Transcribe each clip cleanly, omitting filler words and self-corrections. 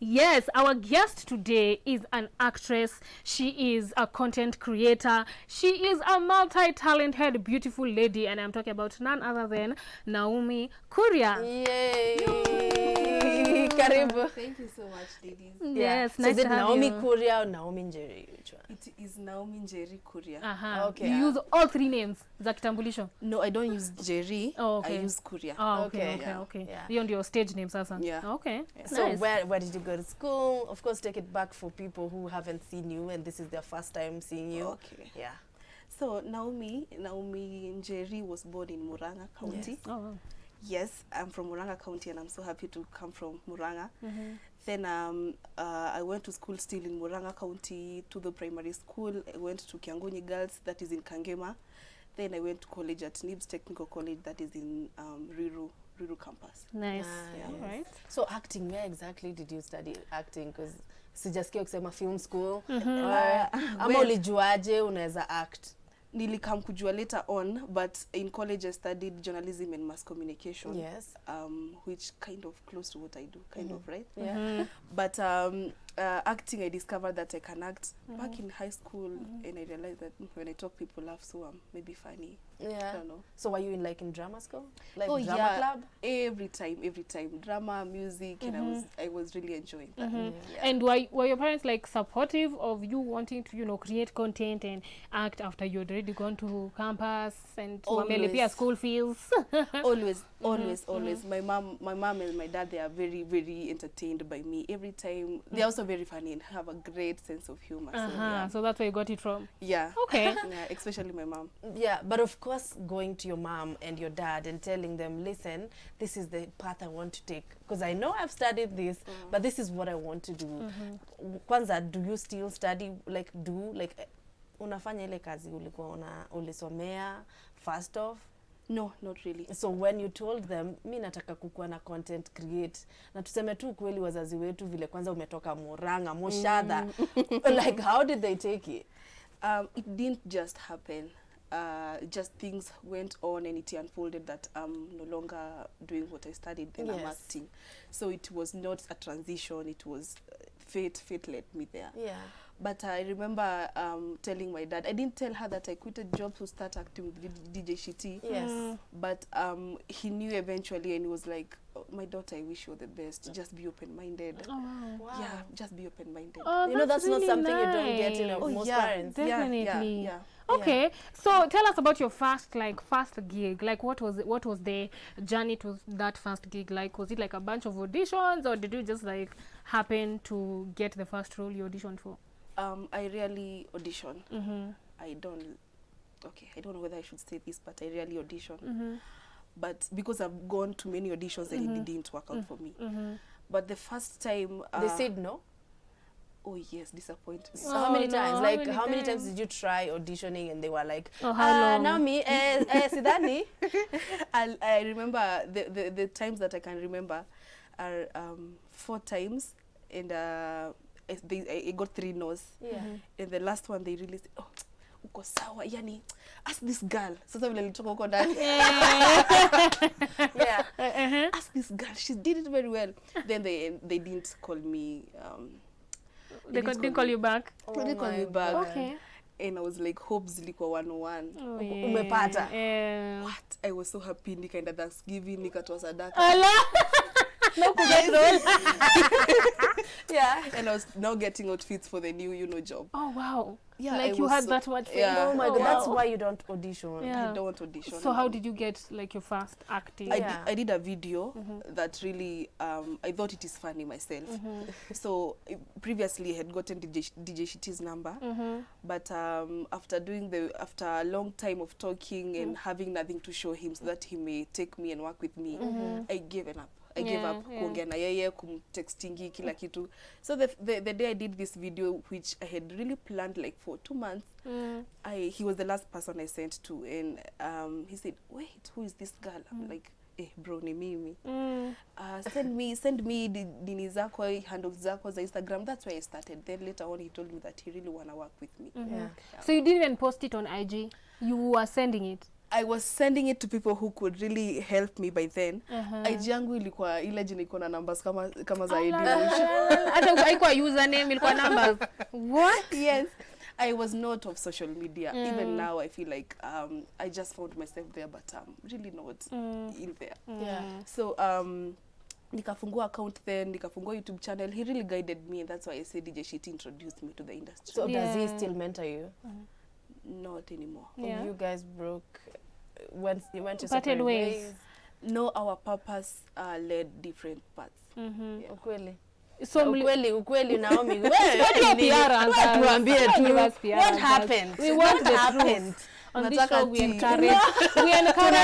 Yes, our guest today is an actress. She is a content creator. She is a multi-talented, beautiful lady, and I'm talking about none other than Naomi Kuria. Yay! Karibu. Thank you so much, ladies. Yes, So nice is it to have Naomi you. Kuria or Naomi Njeri? Which one? It is Naomi Kuria. Okay. You use all three names za kitambulisho? No, I don't use Njeri. Oh, okay. I use Kuria. Oh, Okay. okay. Yeah. Beyond your stage name, sasa. Yeah. Okay. Yeah. So Nice. where did you go to school? Of course, take it back for people who haven't seen you and this is their first time seeing you. Okay. Yeah. So Naomi Njeri was born in Murang'a County. Yes. Oh, wow. Yes, I'm from Murang'a County and I'm so happy to come from Murang'a. Mm-hmm. Then I went to school still in Murang'a County, to the primary school. I went to Kiangoni Girls, that is in Kangema. Then I went to college at Nibs Technical College, that is in Ruiru campus. Nice. Ah, All yes. right. So acting, where exactly did you study acting? Because sijasikia ukisema film school. Ama Well, ulijuaje unaweza act? nilikam kujua later on, but in college I studied journalism and mass communication. Yes. Which kind of close to what I do, kind of, right? Yeah. But acting, I discovered that I can act back in high school, and I realized that when I talk, people laugh, so I'm maybe funny. Yeah. I don't know. So were you in drama school? Like Oh, drama yeah. club? Every time, drama, music, and I was really enjoying that. Yeah. And were your parents like supportive of you wanting to, you know, create content and act after you had already gone to campus and wamelipia school fees? always. My mom and my dad, they are very, very entertained by me every time. They're also very funny and have a great sense of humor. So that's where you got it from. Yeah. Okay. Yeah, especially my mom. Yeah, but of course going to your mom and your dad and telling them, listen, this is the path I want to take. Because I know I've studied this, but this is what I want to do. Kwanza, do you still study, unafanya ile kazi ulikuwa ulisomea first off? No, not really. So when you told them, mi nataka kukuwa na content create, na tuseme tu kweli wazazi wetu vile kwanza umetoka Murang'a, Moshadha, like how did they take it? It didn't just happen. Just things went on and it unfolded that I'm no longer doing what I studied, then I'm acting. So it was not a transition, it was fate led me there. Yeah. But I remember telling my dad, I didn't tell her that I quitted job to start acting with DJ Shiti. Yes. But he knew eventually and he was like, oh, my daughter, I wish you all the best. Just be open-minded. Oh, wow. Wow. Yeah, just be open-minded. Oh, You know, that's really not something you don't nice. get in most parents. Definitely. Yeah. Okay, so tell us about your first gig. Like, what was the journey to that first gig like? Was it like a bunch of auditions, or did you just like happen to get the first role you auditioned for? I rarely audition. I don't know whether I should say this, but I rarely audition. But because I've gone to many auditions and it didn't work out for me. But the first time They said no? oh yes, disappointed. So how many times? Like, how many times did you try auditioning and they were like, Naomi, sidhani? I remember the times that I can remember are 4 times, and I got 3 no's. Yeah. And the last one they really said, oh, uko sawa, yani, ask this girl. Sasa vile nilitoka huko ndani. Yeah. Ask this girl, she did it very well. Then they didn't call me. They didn't call you back. They didn't call me back. Okay. And I was like, hopes zilikuwa 101. Oh, yeah. Umepata. What? I was so happy, nikaenda Thanksgiving, nikatoa sadaka. No kuget role. Yeah. And I was now getting outfits for the new, job. Oh wow. Yeah, like you had that much fame. Yeah. Oh my God, wow. that's why you don't audition. Yeah. I don't want to audition. So how did you get like your first acting? I did a video that really I thought it is funny myself. So previously I had gotten DJ Shiti's number, but after a long time of talking and having nothing to show him so that he may take me and work with me, I gave up. I gave up kuongea na yeye, kumtextingi kila kitu. So the day I did this video, which I had really planned like for 2 months, he was the last person I sent to, and he said, wait, who is this girl? I'm like, bro, ni mimi. Send me dini zako, handles zako za Instagram. That's where I started. Then later on he told me that he really wanna work with me. So you didn't even post it on IG? You were sending it? I was sending it to people who could really help me by then. IG yangu ilikuwa ile jina iko na numbers kama za ID. Hata haikuwa username, ilikuwa numbers. What? Yes. I was not of social media. Even now, I feel like I just found myself there, but really not in there. So nikafungua account then, nikafungua YouTube channel. He really guided me, and that's why I say DJ Shiti introduced me to the industry. So does he still mentor you? Not anymore. When you guys broke, when you went to Parted separate ways. ways? No, our purpose led different paths. Ukweli. So ukweli Naomi. Tuambie tu. What happened? We want what the happened? On this show we encourage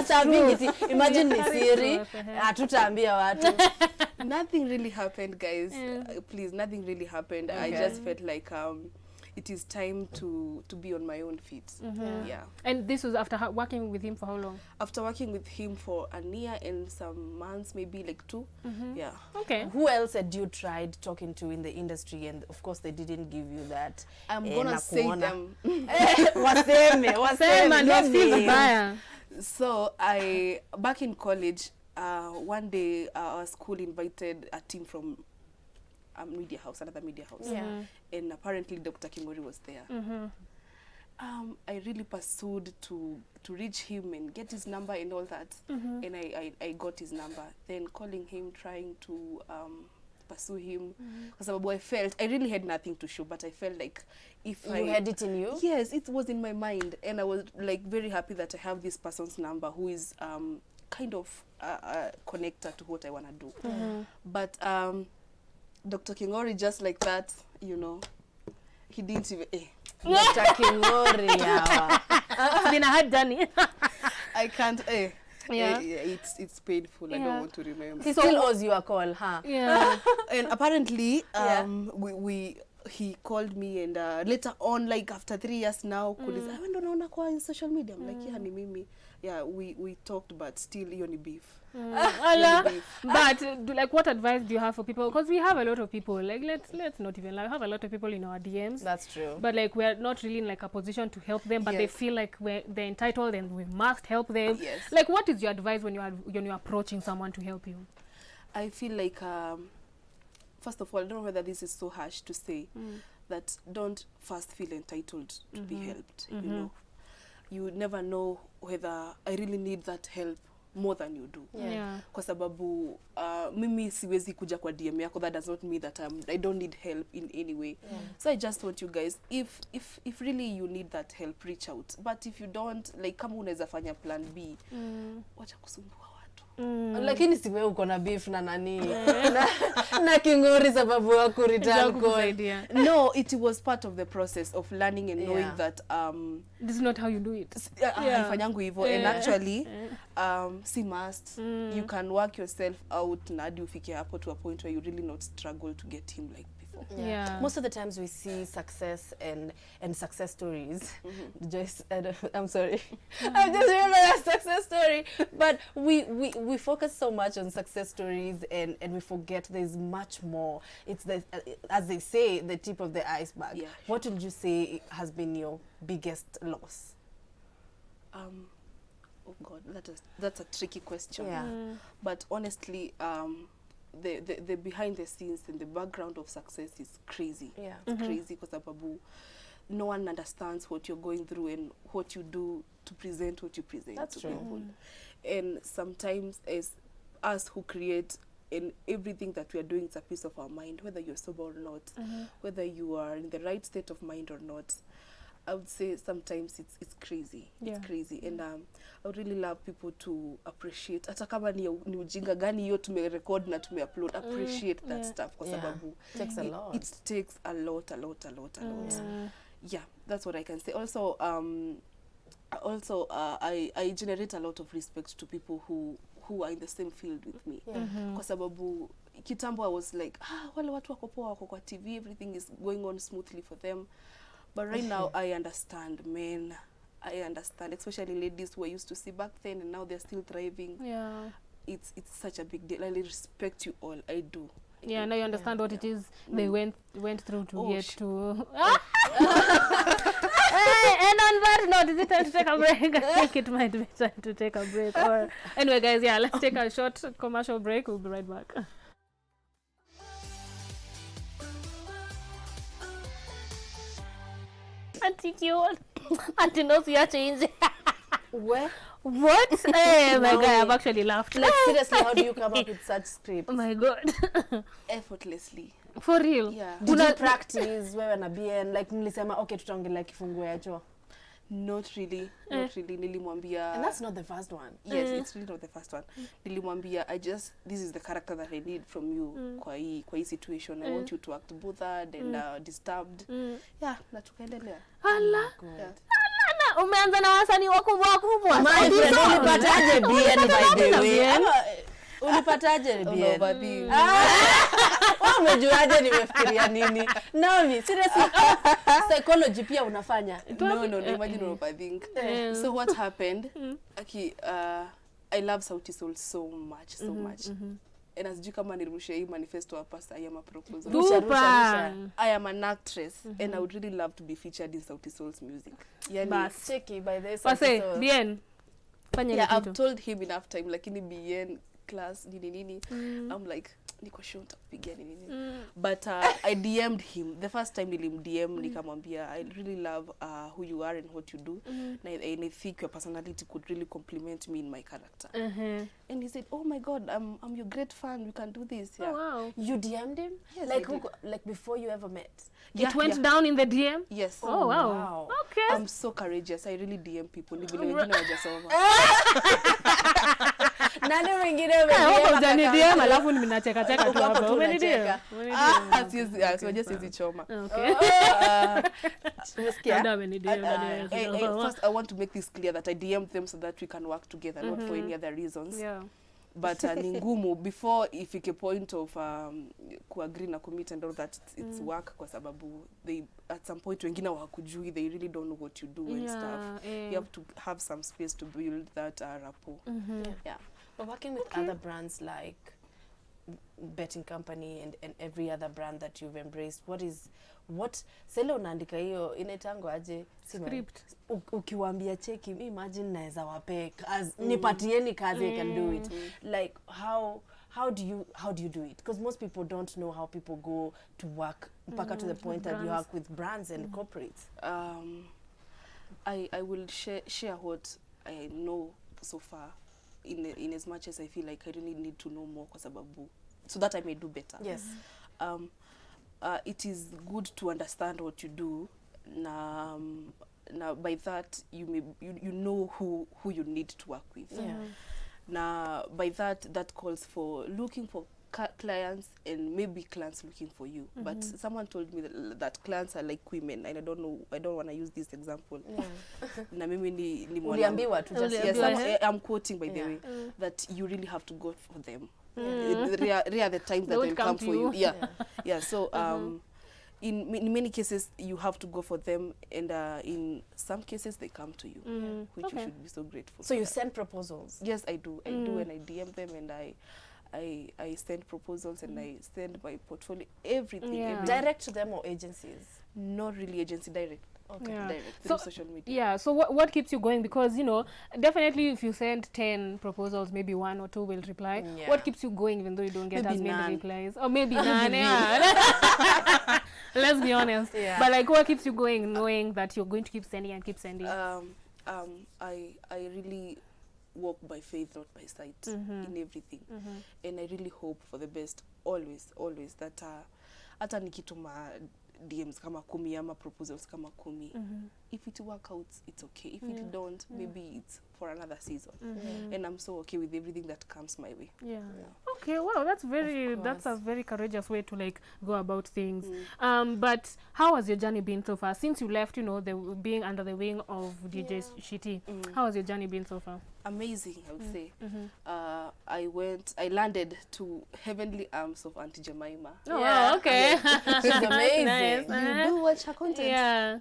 truth. Imagine ni siri. Hatutaambia watu. Nothing really happened, guys. Please, nothing really happened. I just felt like it is time to be on my own feet. Yeah. And this was after working with him for how long? After working with him for a year and some months, maybe like 2. Yeah. Okay. Who else had you tried talking to in the industry, and of course they didn't give you that? I'm gonna say them. Wasema don't feel the buyer. So back in college, one day our school invited a team from another media house. And apparently Dr. Kingori was there. I really pursued to reach him and get his number and all that. And I got his number. Then calling him, trying to pursue him. Because I really had nothing to show, but I felt like if you had it in you? Yes, it was in my mind. And I was like very happy that I have this person's number who is kind of a connector to what I want to do. But Dr. Kingori, just like that, you know, he didn't even... Dr. Kingori, It's been a hard journey. I can't... it's painful. I don't want to remember. He still owes you a call, huh? Yeah. And apparently, he called me, and later on, like after 3 years now, I went on in social media. I'm like, yeah, ni mimi. Yeah, we talked, but still, yoni beef. But like, what advice do you have for people? Because we have a lot of people. Like, let's not even have a lot of people in our DMs. That's true. But like, we're not really in like a position to help them. But they feel like they're entitled and we must help them. Yes. Like, what is your advice when you're approaching someone to help you? I feel like first of all, I don't know whether this is so harsh to say, that don't first feel entitled to be helped. You know, you never know whether I really need that help more than you do. Kwa sababu mimi siwezi kuja kwa DM yako, that does not mean that I don't need help in any way. So I just want you guys, if really you need that help, reach out. But if you don't, like, kama unaweza fanya plan B, wacha kusumbua watu. Lakini siwe uko na beef na nani na Kingori sababu wako return call. No, it was part of the process of learning and knowing that this is not how you do it. Haifanyangu hivyo. And actually si must. You can work yourself out na hadi ufike hapo to a point where you really not struggle to get him like before. Most of the times we see success and success stories. I'm sorry. I just remember a success story. But we focus so much on success stories and we forget there's much more. It's the as they say, the tip of the iceberg. What would you say has been your biggest loss? Oh God, that's a tricky question. But honestly, the behind the scenes and the background of success is crazy. It's crazy because no one understands what you're going through and what you do to present what you present. That's true. People. And sometimes as us who create, and everything that we are doing is a piece of our mind, whether you're sober or not, whether you are in the right state of mind or not. I would say sometimes it's crazy. It's crazy. And I would really love people to appreciate, hata kama ni ujinga gani hiyo tumerecord na tumeupload, appreciate that stuff kwa sababu takes a lot. It takes a lot. Yeah, that's what I can say. Also I generate a lot of respect to people who are in the same field with me. Kwa sababu kitambo I was like, wale watu wako poa, wako kwa TV, everything is going on smoothly for them. But right now, I understand, men. I understand, especially ladies who I used to see back then, and now they're still thriving. It's such a big deal. I respect you all. I do. Now you understand what it is they went through to get to. And on that note, is it time to take a break. I think it might be time to take a break. Or anyway, guys, yeah, let's take a short commercial break. We'll be right back. Auntie cute. Auntie knows you are changing. Where? What? Hey, my guy, I've actually laughed. Like, seriously, how do you come up with such scripts? Oh my god. Effortlessly. For real? Yeah. Did you practice wewe na BN? Like, mlisema, okay, tutaongelea kifungu ya choo. Not really. Not really. Nilimwambia. And that's not the first one. Yes, it's really not the first one. Nilimwambia, this is the character that I need from you kwa hii situation. I want you to act bothered and disturbed. Yeah, na tukaendelea. Allah. Yeah. Umeanza na wasanii wakubwa. Ulipataje BN by the way? Ulipataje BN? Umejuaje nimefikiria nini? Naomi, seriously, psychology pia unafanya? No, imagine overthink. So what happened? I love Sauti Sol so much. And as kama nirushe hii manifesto hapa I am a proposal. Rusha. I am an actress and I would really love to be featured in Sauti Sol's music. Yani, cheki by the Sauti Sol. Bien. Yeah, I've told him enough time, lakini BN class nini. I'm like, niko sure nitakupigia nini. But I DM'd him. The first time nilim DM nikamwambia, I really love who you are and what you do. And I think your personality could really complement me in my character. And he said, oh my god, I'm your great fan, we can do this. Yeah. Oh, wow. You DM'd him? Yes, like before you ever met? It went down in the DM? Yes. Oh, wow. Okay. I'm so courageous. I really DM people. Ni vile wengine wajasoma. Nani wengine DM alafu ninacheka tu hapo. Umenidia. Siwezi choma. Okay. First I want to make this clear that I DM them so that we can work together, not for any other reasons. Yeah. But ni ngumu before ifike point of kuagree na commit and all that it's work kwa sababu they at some point wengine hawakujui, they really don't know what you do and stuff. You have to have some space to build that rapport. Yeah. But working with other brands like betting company and every other brand that you've embraced, what sele unaandika hiyo inaitangwa aje script ukiwaambia cheki imagine naweza wape nipatieni kazi I can do it, like how do you do it, because most people don't know how people go to work mpaka to the point that you work with brands and corporates. I will share what I know so far in as much as I feel like I really need to know more kwa sababu so that I may do better. Yes. It is good to understand what you do. Now by that you know who you need to work with. Yeah. Now by that calls for looking for clients and maybe clients looking for you. But someone told me that clients are like women, and I don't want to use this example. Na mimi ni uliambiwa tu just yes, I'm quoting by the way that you really have to go for them. Rare the times that they'll come for you. Yeah. So in many cases you have to go for them, and in some cases they come to you, which you should be so grateful. So you send proposals? Yes, I do, and I DM them, and I send proposals, and I send my portfolio, everything. Direct to them or agencies? Not really agency, direct. Okay. Direct through social media. Yeah, so what keeps you going? Because, you know, definitely if you send 10 proposals, maybe 1 or 2 will reply. What keeps you going even though you don't get maybe as many none. replies? Or maybe none, yeah. Let's be honest. Yeah. But like, what keeps you going knowing that you're going to keep sending and keep sending? I really walk by faith, not by sight, in everything. And I really hope for the best, always, that hata nikituma DMs kama 10 ama proposals kama 10, if it work out, it's okay. If it don't, maybe it's for another season. And I'm so okay with everything that comes my way. Okay, wow, that's a very courageous way to like go about things. But how has your journey been so far since you left, you know, being under the wing of DJ Shiti? How has your journey been so far? Amazing, I would say. I landed to heavenly arms of Auntie Jemima. Oh, wow, okay. She's amazing. Nice. You do watch her content? Yeah.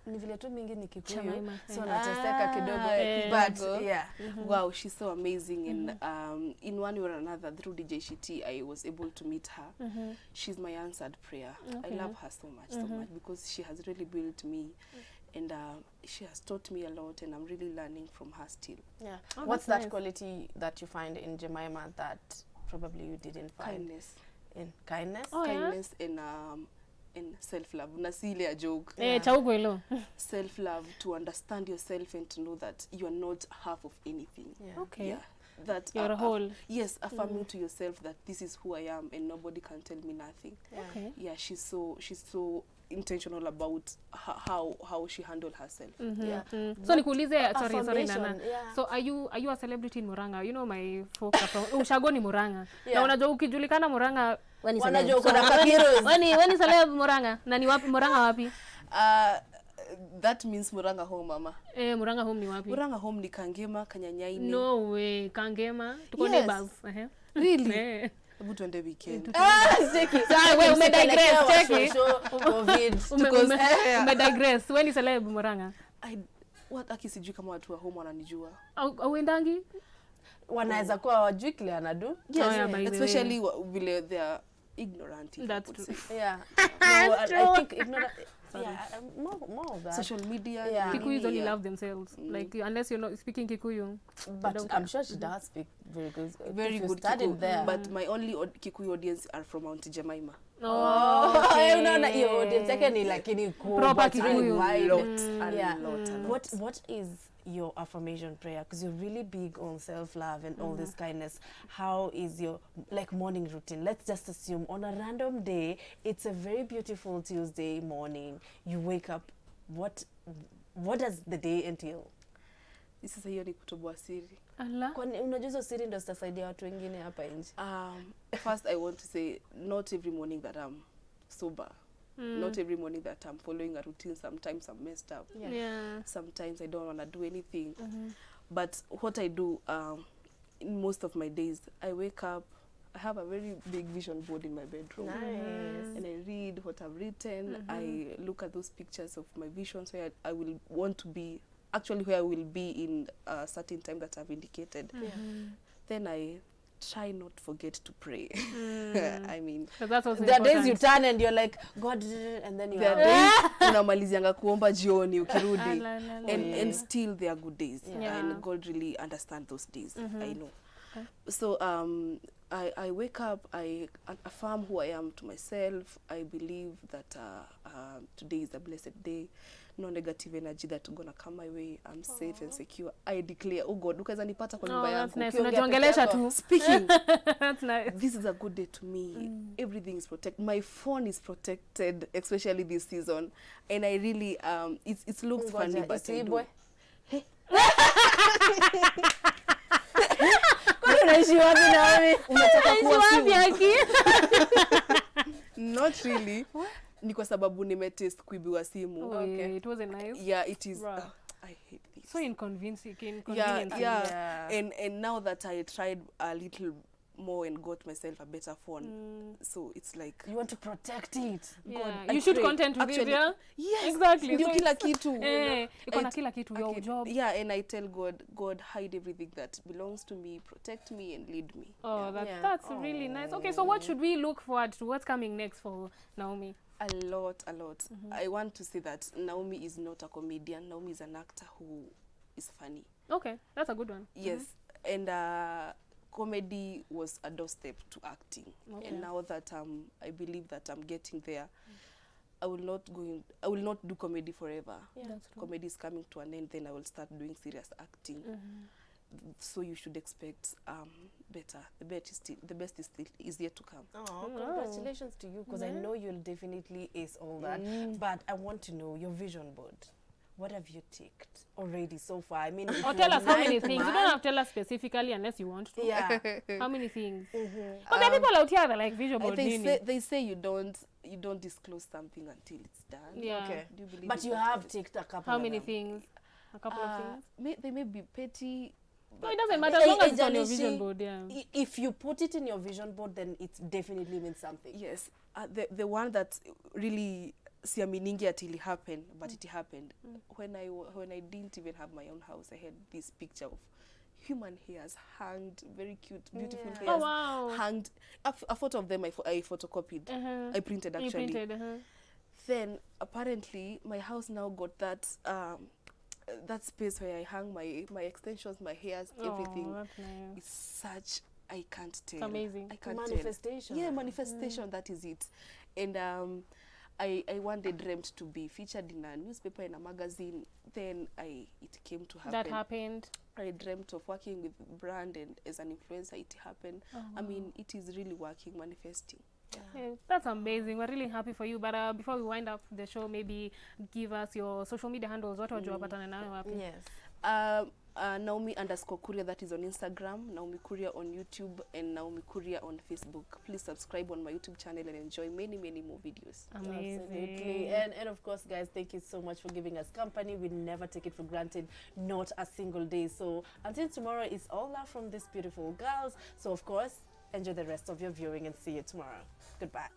Ni vile tu mingi ni Kikuyu, so Yeah. nateseka kidogo, but yeah. Wow, she's so amazing. And in one way or another, through DJ Shiti, I was able to meet her. She's my answered prayer. I love her so much, because she has really built me. and she has taught me a lot, and I'm really learning from her still. Yeah. Oh, What's that's that nice. quality that you find in Jemima that probably you didn't find? Kindness. In kindness? Oh, yeah? Kindness and self-love. Na si ile ya joke. Cha huko hilo. Self-love, to understand yourself and to know that you are not half of anything. Yeah. Okay. Yeah. That You're a whole. yes, affirming to yourself that this is who I am and nobody can tell me nothing. Yeah. Okay. Yeah, she's so intentional about how she handled herself. Yeah. So nikuulize, sorry Affirmation, Nana. yeah. So are you a celebrity in Murang'a? You know my folk are from Ushago ni Murang'a. Yeah. Na unajua ukijulikana Murang'a, wewe ni Wanajua celeb. kuna kakiros. Wewe ni celeb Murang'a. Na ni wapi Murang'a wapi? That means Murang'a home, mama. Murang'a home ni wapi? Murang'a home ni Kangema, Kanyanyaini. No way, Kangema. Tuko Yes. neighbors. Really? Hebu tuende weekend. Cheki. Sasa wewe umedigress, cheki. COVID. Umedigress. Wewe ni celeb Murang'a. What aki sijui kama watu wa home wananijua. Auendangi? Wanaweza kuwa wajui kile anadu. Oh, yeah, by the Especially vile they are ignorant. if I That's could true. say. Yeah. That's I true. think ignorant. Yeah, more of that. Social media. Yeah. Kikuyus only yeah. love themselves. Like unless you're not speaking Kikuyu. But I'm sure she does speak very good. Very If you good studied Kikuyu, there. but my only Kikuyu audience are from Mount Jemima. Oh, unaona hiyo audience yake ni lakini Proper Kikuyu. A lot. What is your affirmation prayer? Because you're really big on self-love and all this kindness. How is your morning routine? Let's just assume on a random day, it's a very beautiful Tuesday morning. You wake up. What does the day entail? This is hiyo ni kutoboa siri. Allah. Kwani unajua hizo siri ndio zitasaidia watu wengine hapa nje. First I want to say not every morning that I'm sober. Not every morning that I'm following a routine. Sometimes I'm messed up. Yeah. Sometimes I don't want to do anything. But what I do in most of my days, I wake up, I have a very big vision board in my bedroom. Nice. And I read what I've written. I look at those pictures of my visions where I will want to be, actually where I will be in a certain time that I've indicated. Then I try not forget to pray. I mean, That's also There are days important. you turn and you're like, God, and then you there are are days unamalizianga kuomba jioni ukirudi. Ala. And still there are good days. Yeah. And God really understands those days. I know. So I wake up, I affirm who I am to myself. I believe that today is a blessed day. No negative energy that's gonna come my way. I'm safe and secure. I declare, oh God, ukaweza nipata kwa nyumba That's yangu. nice. Ukiongea Unajiongelesha peke tu. Speaking, That's nice. this is a good day to me. Everything is protected. My phone is protected, especially this season. And I really, it looks funny, but I do. Unaishi wapi Naomi? Unataka kuwa Wapi simu? aki? Not really. Ni kwa sababu nimetest kuibiwa simu. Okay. It wasn't nice. Yeah, it is. Wow. I hate this. So inconveniencing. Yeah. Yeah. And now that I tried a little more and got myself a better phone, so it's like You want to protect it. Yeah. I You should pray. content with it, Actually, yeah? yes, Exactly. ndio So kila it's- kitu. Iko na And kila kitu, your job. Yeah, and I tell God, hide everything that belongs to me, protect me and lead me. Oh, Yeah. that's really nice. Okay, so what should we look forward to? What's coming next for Naomi? A lot. I want to say that Naomi is not a comedian. Naomi is an actor who is funny. Okay, that's a good one. Yes, and comedy was a doorstep to acting. Okay. And now that I believe that I'm getting there, I will not do comedy forever. Yeah. That's true. Comedy is coming to an end, then I will start doing serious acting. So you should expect better. The best is yet to come. Oh, congratulations to you, because I know you'll definitely ace all that. But I want to know your vision board. What have you ticked already so far? I mean, Or tell us how many things. You don't have to tell us specifically unless you want to. Yeah. How many things? But there are people out here that like visual board. They say you don't disclose something until it's done. Yeah. Okay. Do you believe But in you that? have ticked a couple How of many them. things? A couple of things. They may be petty. No, it doesn't matter as long as it's on your Haijalishi, vision board. Yeah. If you put it in your vision board, then it definitely means something. Yes, the one that really siaminingi until it happened, but it happened. When I didn't even have my own house, I had this picture of human hairs hanged, very cute, beautiful Yeah. hairs Oh wow. hanged. A photo of them I photocopied. I printed You actually. printed. Then apparently my house now got that that space where I hang my extensions, my hairs, everything. That's nice. It's such, I can't tell. It's amazing. I can't Manifestation. tell. Yeah, manifestation, that is it. And I one day dreamt to be featured in a newspaper, in a magazine. Then it came to happen. That happened. I dreamt of working with brand, and as an influencer it happened. I mean, it is really working, manifesting. Yeah, that's amazing. We're really happy for you. But before we wind up the show, maybe give us your social media handles. What would you have? Yes. Naomi_Kuria, that is on Instagram, Naomi Kuria on YouTube, and Naomi Kuria on Facebook. Please subscribe on my YouTube channel and enjoy many, many more videos. Amazing. Absolutely. And of course, guys, thank you so much for giving us company. We never take it for granted, not a single day. So until tomorrow, it's all love from these beautiful girls. So of course, enjoy the rest of your viewing and see you tomorrow. Goodbye.